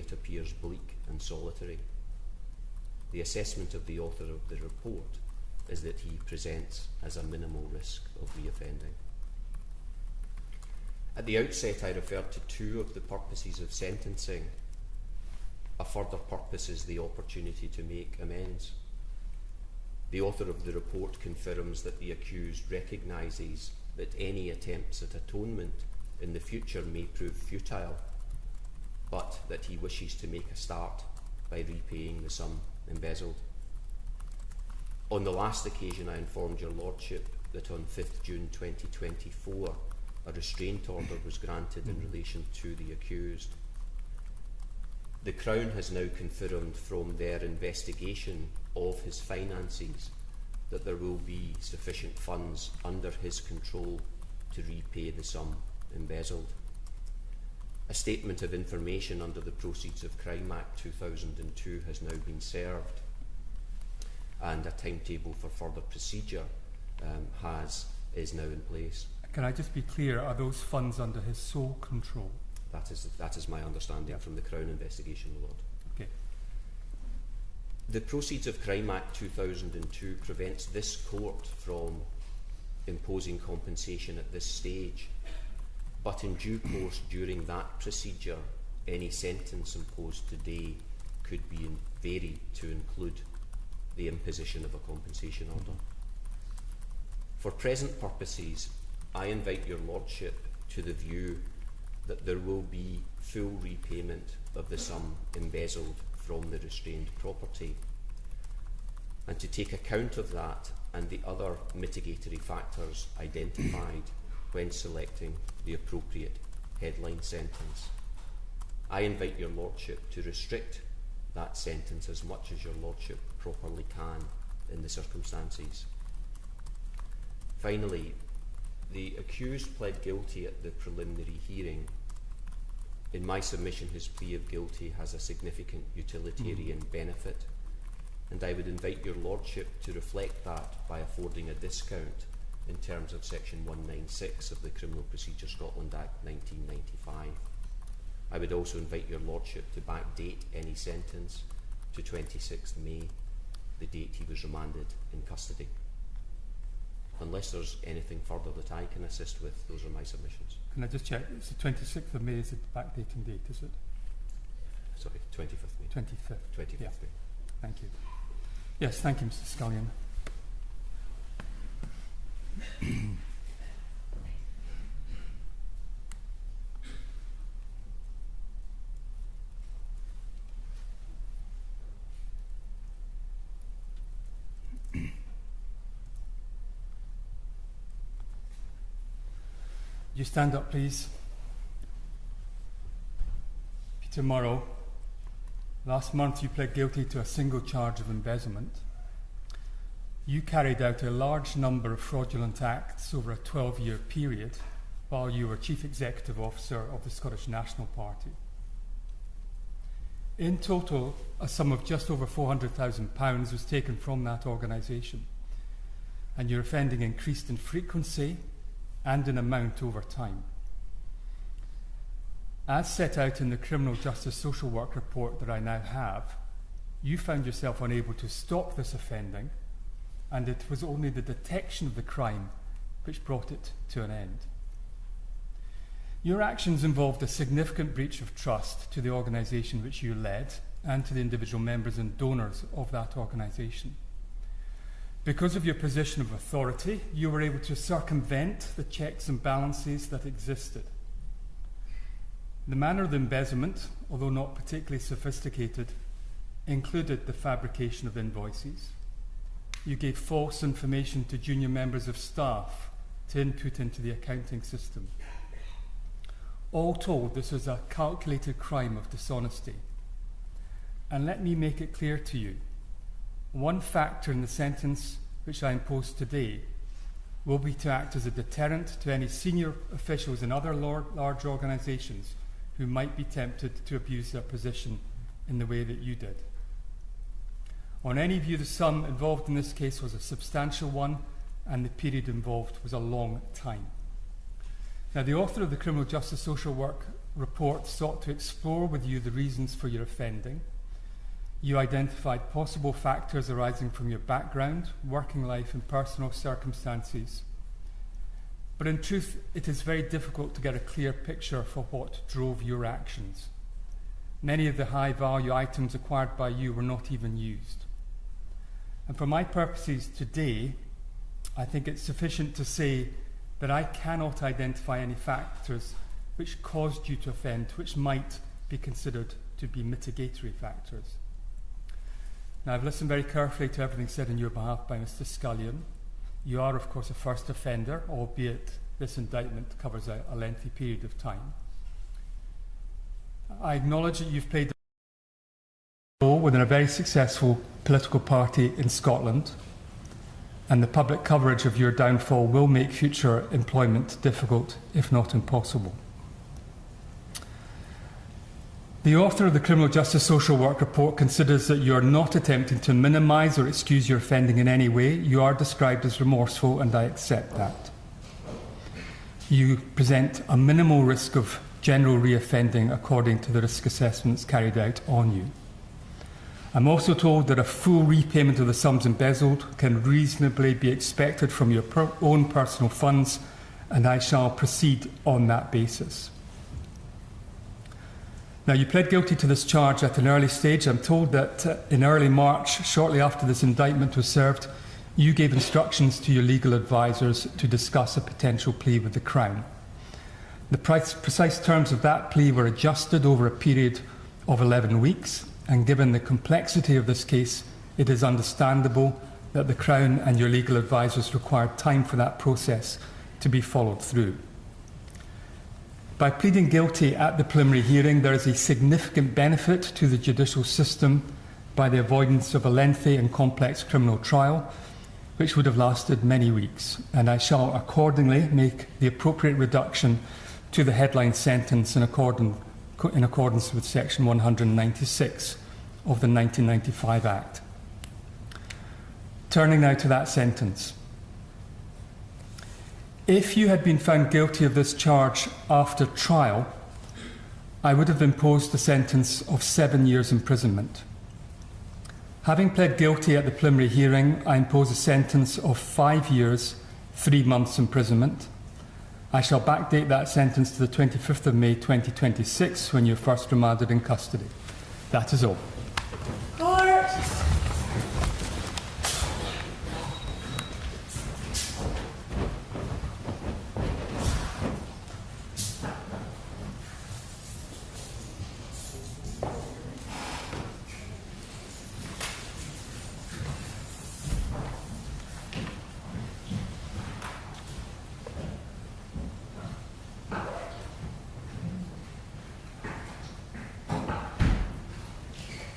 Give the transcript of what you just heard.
it appears bleak and solitary. The assessment of the author of the report is that he presents as a minimal risk of reoffending. At the outset, I referred to two of the purposes of sentencing. A further purpose is the opportunity to make amends. The author of the report confirms that the accused recognises that any attempts at atonement in the future may prove futile, but that he wishes to make a start by repaying the sum embezzled. On the last occasion, I informed your Lordship that on 5th June 2024, a restraint order was granted in relation to the accused. The Crown has now confirmed from their investigation of his finances that there will be sufficient funds under his control to repay the sum embezzled. A statement of information under the Proceeds of Crime Act 2002 has now been served, and a timetable for further procedure is now in place. Can I just be clear, are those funds under his sole control? That is my understanding from the Crown investigation, Lord. Okay. The Proceeds of Crime Act 2002 prevents this court from imposing compensation at this stage, but in due course during that procedure, any sentence imposed today could be varied to include the imposition of a compensation order. For present purposes, I invite your Lordship to the view that there will be full repayment of the sum embezzled from the restrained property, and to take account of that and the other mitigatory factors identified when selecting the appropriate headline sentence. I invite your Lordship to restrict that sentence as much as your Lordship properly can in the circumstances. Finally, the accused pled guilty at the preliminary hearing. In my submission, his plea of guilty has a significant utilitarian benefit, and I would invite your Lordship to reflect that by affording a discount in terms of Section 196 of the Criminal Procedure Scotland Act 1995. I would also invite your Lordship to backdate any sentence to 26th May, the date he was remanded in custody. Unless there's anything further that I can assist with, those are my submissions. Can I just check? It's the 26th of May is the backdating date, is it? Sorry, 25th May. 25th. 25th yeah. May. Thank you. Yes, thank you, Mr. Scullion. You stand up, please. Peter Murrell, last month you pled guilty to a single charge of embezzlement. You carried out a large number of fraudulent acts over a 12-year period while you were Chief Executive Officer of the Scottish National Party. In total, a sum of just over £400,000 was taken from that organisation, and your offending increased in frequency and in amount over time. As set out in the Criminal Justice Social Work report that I now have, you found yourself unable to stop this offending, and it was only the detection of the crime which brought it to an end. Your actions involved a significant breach of trust to the organisation which you led and to the individual members and donors of that organisation. Because of your position of authority, you were able to circumvent the checks and balances that existed. The manner of the embezzlement, although not particularly sophisticated, included the fabrication of invoices. You gave false information to junior members of staff to input into the accounting system. All told, this was a calculated crime of dishonesty. And let me make it clear to you, one factor in the sentence which I impose today will be to act as a deterrent to any senior officials in other large organisations who might be tempted to abuse their position in the way that you did. On any view, the sum involved in this case was a substantial one, and the period involved was a long time. Now, the author of the Criminal Justice Social Work report sought to explore with you the reasons for your offending. You identified possible factors arising from your background, working life, and personal circumstances. But in truth, it is very difficult to get a clear picture for what drove your actions. Many of the high-value items acquired by you were not even used. And for my purposes today, I think it's sufficient to say that I cannot identify any factors which caused you to offend, which might be considered to be mitigatory factors. Now, I've listened very carefully to everything said on your behalf by Mr. Scullion. You are, of course, a first offender, albeit this indictment covers a lengthy period of time. I acknowledge that you've played a role within a very successful political party in Scotland, and the public coverage of your downfall will make future employment difficult, if not impossible. The author of the Criminal Justice Social Work Report considers that you are not attempting to minimise or excuse your offending in any way. You are described as remorseful, and I accept that. You present a minimal risk of general reoffending according to the risk assessments carried out on you. I'm also told that a full repayment of the sums embezzled can reasonably be expected from your own personal funds, and I shall proceed on that basis. Now, you pled guilty to this charge at an early stage. I'm told that in early March, shortly after this indictment was served, you gave instructions to your legal advisors to discuss a potential plea with the Crown. The precise terms of that plea were adjusted over a period of 11 weeks, and given the complexity of this case, it is understandable that the Crown and your legal advisors required time for that process to be followed through. By pleading guilty at the preliminary hearing, there is a significant benefit to the judicial system by the avoidance of a lengthy and complex criminal trial, which would have lasted many weeks, and I shall accordingly make the appropriate reduction to the headline sentence in accordance with Section 196 of the 1995 Act. Turning now to that sentence. If you had been found guilty of this charge after trial, I would have imposed a sentence of 7 years imprisonment. Having pled guilty at the preliminary hearing, I impose a sentence of 5 years, 3 months imprisonment. I shall backdate that sentence to the 25th of May 2026, when you're first remanded in custody. That is all. Court!